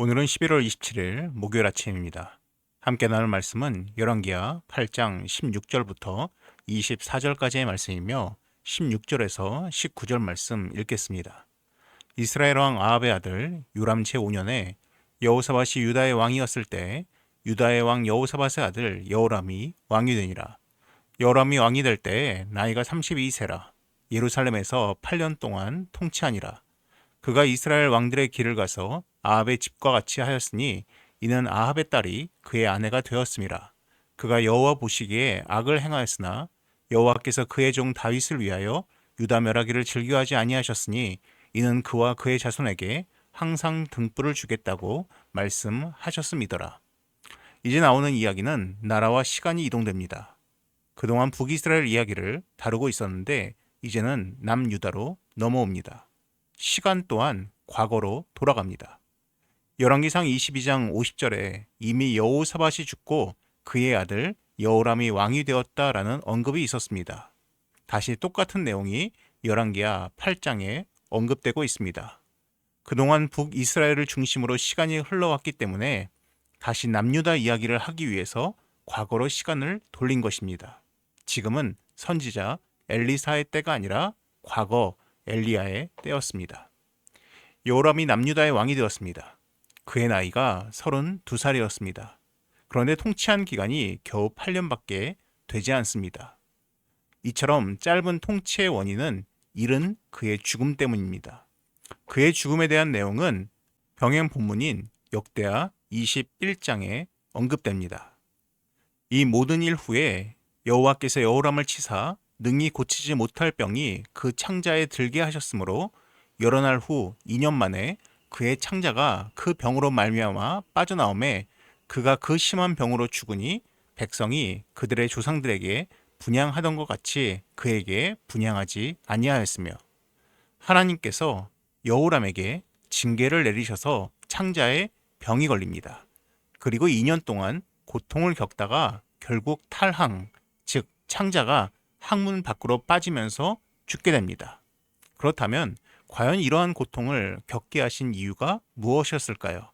오늘은 11월 27일 목요일 아침입니다. 함께 나눌 말씀은 열왕기하 8장 16절부터 24절까지의 말씀이며 16절에서 19절 말씀 읽겠습니다. 이스라엘 왕 아합의 아들 요람 제5년에 여호사밧이 유다의 왕이었을 때 유다의 왕 여호사밧의 아들 여호람이 왕이 되니라. 여호람이 왕이 될 때에 나이가 32세라. 예루살렘에서 8년 동안 통치하니라. 그가 이스라엘 왕들의 길을 가서 아합의 집과 같이 하였으니 이는 아합의 딸이 그의 아내가 되었음이라. 그가 여호와 보시기에 악을 행하였으나 여호와께서 그의 종 다윗을 위하여 유다 멸하기를 즐겨하지 아니하셨으니 이는 그와 그의 자손에게 항상 등불을 주겠다고 말씀하셨음이더라. 이제 나오는 이야기는 나라와 시간이 이동됩니다. 그동안 북이스라엘 이야기를 다루고 있었는데 이제는 남유다로 넘어옵니다. 시간 또한 과거로 돌아갑니다. 열왕기상 22장 50절에 이미 여호사밧이 죽고 그의 아들 여호람이 왕이 되었다라는 언급이 있었습니다. 다시 똑같은 내용이 열왕기하 8장에 언급되고 있습니다. 그동안 북이스라엘을 중심으로 시간이 흘러왔기 때문에 다시 남유다 이야기를 하기 위해서 과거로 시간을 돌린 것입니다. 지금은 선지자 엘리사의 때가 아니라 과거 엘리야의 때였습니다. 여호람이 남유다의 왕이 되었습니다. 그의 나이가 32살이었습니다. 그런데 통치한 기간이 겨우 8년밖에 되지 않습니다. 이처럼 짧은 통치의 원인은 이른 그의 죽음 때문입니다. 그의 죽음에 대한 내용은 병행 본문인 역대하 21장에 언급됩니다. 이 모든 일 후에 여호와께서 여호람을 치사 능히 고치지 못할 병이 그 창자에 들게 하셨으므로 여러 날 후 2년 만에 그의 창자가 그 병으로 말미암아 빠져나오매 그가 그 심한 병으로 죽으니 백성이 그들의 조상들에게 분향하던 것 같이 그에게 분향하지 아니하였으며 하나님께서 여호람에게 징계를 내리셔서 창자에 병이 걸립니다. 그리고 2년 동안 고통을 겪다가 결국 탈항, 즉 창자가 항문 밖으로 빠지면서 죽게 됩니다. 그렇다면 과연 이러한 고통을 겪게 하신 이유가 무엇이었을까요?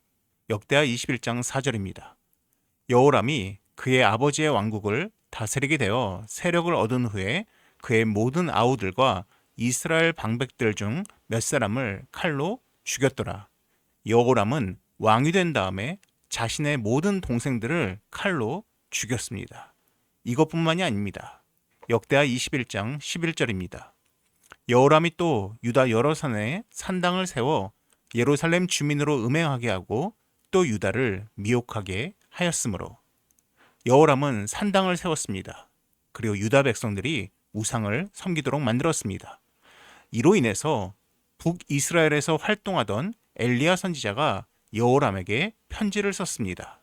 역대하 21장 4절입니다. 여호람이 그의 아버지의 왕국을 다스리게 되어 세력을 얻은 후에 그의 모든 아우들과 이스라엘 방백들 중 몇 사람을 칼로 죽였더라. 여호람은 왕이 된 다음에 자신의 모든 동생들을 칼로 죽였습니다. 이것뿐만이 아닙니다. 역대하 21장 11절입니다. 여호람이 또 유다 여러 산에 산당을 세워 예루살렘 주민으로 음행하게 하고 또 유다를 미혹하게 하였으므로 여호람은 산당을 세웠습니다. 그리고 유다 백성들이 우상을 섬기도록 만들었습니다. 이로 인해서 북이스라엘에서 활동하던 엘리야 선지자가 여호람에게 편지를 썼습니다.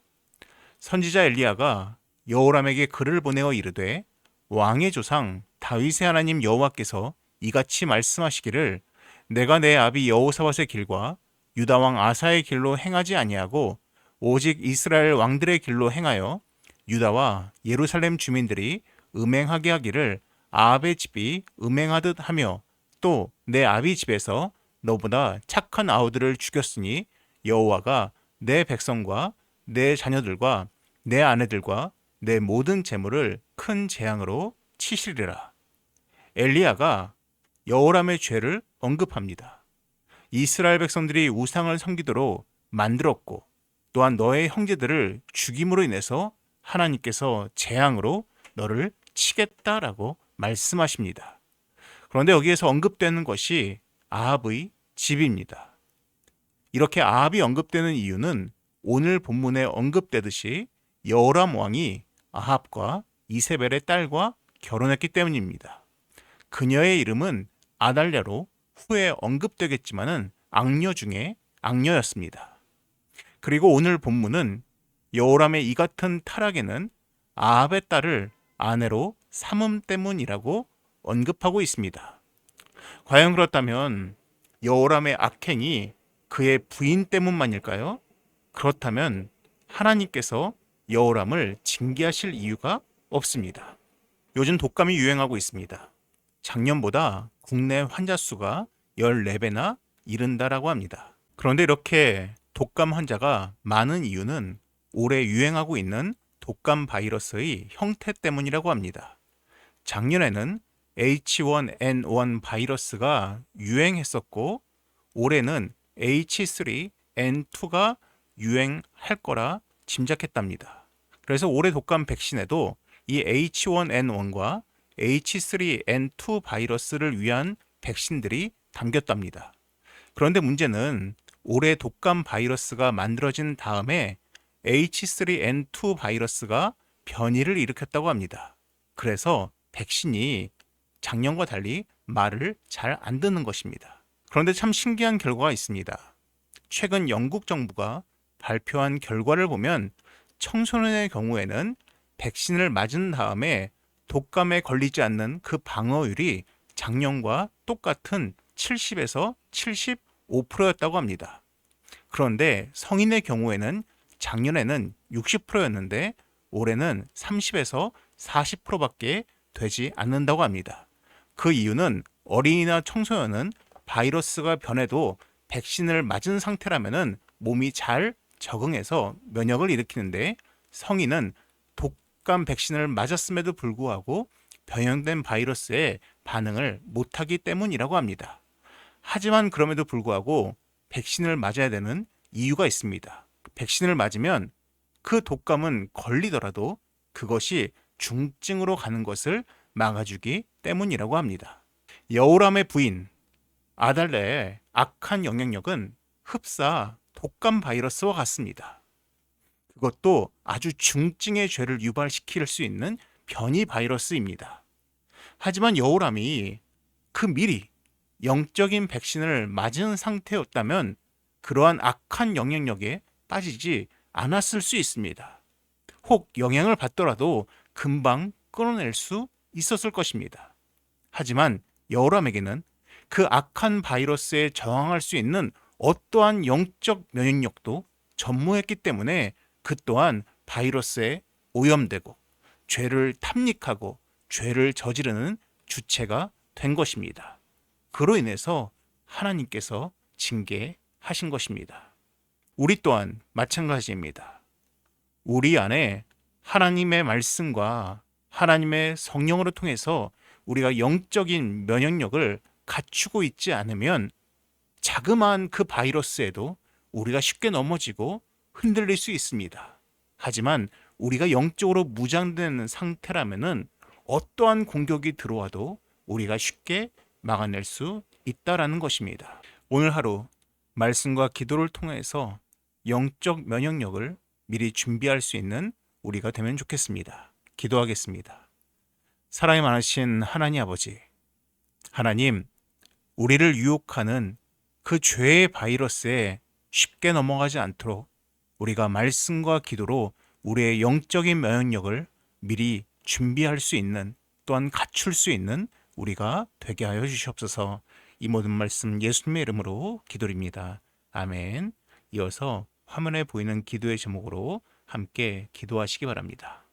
선지자 엘리야가 여호람에게 글을 보내어 이르되 왕의 조상 다윗의 하나님 여호와께서 이같이 말씀하시기를 내가 내 아비 여호사밧의 길과 유다 왕 아사의 길로 행하지 아니하고 오직 이스라엘 왕들의 길로 행하여 유다와 예루살렘 주민들이 음행하게 하기를 아합의 집이 음행하듯 하며 또 내 아비 집에서 너보다 착한 아우들을 죽였으니 여호와가 내 백성과 내 자녀들과 내 아내들과 내 모든 재물을 큰 재앙으로 치시리라. 엘리야가 여호람의 죄를 언급합니다. 이스라엘 백성들이 우상을 섬기도록 만들었고 또한 너의 형제들을 죽임으로 인해서 하나님께서 재앙으로 너를 치겠다라고 말씀하십니다. 그런데 여기에서 언급되는 것이 아합의 집입니다. 이렇게 아합이 언급되는 이유는 오늘 본문에 언급되듯이 여호람 왕이 아합과 이세벨의 딸과 결혼했기 때문입니다. 그녀의 이름은 아달랴로 후에 언급되겠지만은 악녀 중에 악녀였습니다. 그리고 오늘 본문은 여호람의 이 같은 타락에는 아합의 딸을 아내로 삼음 때문이라고 언급하고 있습니다. 과연 그렇다면 여호람의 악행이 그의 부인 때문만일까요? 그렇다면 하나님께서 여호람을 징계하실 이유가 없습니다. 요즘 독감이 유행하고 있습니다. 작년보다 국내 환자 수가 14배나 이른다라고 합니다. 그런데 이렇게 독감 환자가 많은 이유는 올해 유행하고 있는 독감 바이러스의 형태 때문이라고 합니다. 작년에는 H1N1 바이러스가 유행했었고 올해는 H3N2가 유행할 거라 짐작했답니다. 그래서 올해 독감 백신에도 이 H1N1과 H3N2 바이러스를 위한 백신들이 담겼답니다. 그런데 문제는 올해 독감 바이러스가 만들어진 다음에 H3N2 바이러스가 변이를 일으켰다고 합니다. 그래서 백신이 작년과 달리 말을 잘 안 듣는 것입니다. 그런데 참 신기한 결과가 있습니다. 최근 영국 정부가 발표한 결과를 보면 청소년의 경우에는 백신을 맞은 다음에 독감에 걸리지 않는 그 방어율이 작년과 똑같은 70에서 75%였다고 합니다. 그런데 성인의 경우에는 작년에는 60%였는데 올해는 30에서 40%밖에 되지 않는다고 합니다. 그 이유는 어린이나 청소년은 바이러스가 변해도 백신을 맞은 상태라면 몸이 잘 적응해서 면역을 일으키는데 성인은 독감 백신을 맞았음에도 불구하고 변형된 바이러스에 반응을 못하기 때문이라고 합니다. 하지만 그럼에도 불구하고 백신을 맞아야 되는 이유가 있습니다. 백신을 맞으면 그 독감은 걸리더라도 그것이 중증으로 가는 것을 막아주기 때문이라고 합니다. 여우람의 부인 아달레의 악한 영향력은 흡사 독감 바이러스와 같습니다. 그것도 아주 중증의 죄를 유발시킬 수 있는 변이 바이러스입니다. 하지만 여우람이 그 미리 영적인 백신을 맞은 상태였다면 그러한 악한 영향력에 빠지지 않았을 수 있습니다. 혹 영향을 받더라도 금방 끊어낼 수 있었을 것입니다. 하지만 여우람에게는 그 악한 바이러스에 저항할 수 있는 어떠한 영적 면역력도 전무했기 때문에 그 또한 바이러스에 오염되고 죄를 탐닉하고 죄를 저지르는 주체가 된 것입니다. 그로 인해서 하나님께서 징계하신 것입니다. 우리 또한 마찬가지입니다. 우리 안에 하나님의 말씀과 하나님의 성령으로 통해서 우리가 영적인 면역력을 갖추고 있지 않으면 자그마한 그 바이러스에도 우리가 쉽게 넘어지고 흔들릴 수 있습니다. 하지만 우리가 영적으로 무장된 상태라면은 어떠한 공격이 들어와도 우리가 쉽게 막아낼 수 있다라는 것입니다. 오늘 하루 말씀과 기도를 통해서 영적 면역력을 미리 준비할 수 있는 우리가 되면 좋겠습니다. 기도하겠습니다. 사랑이 많으신 하나님 아버지, 하나님, 우리를 유혹하는 그 죄의 바이러스에 쉽게 넘어가지 않도록 우리가 말씀과 기도로 우리의 영적인 면역력을 미리 준비할 수 있는, 또한 갖출 수 있는 우리가 되게 하여 주시옵소서. 이 모든 말씀 예수님의 이름으로 기도드립니다. 아멘. 이어서 화면에 보이는 기도의 제목으로 함께 기도하시기 바랍니다.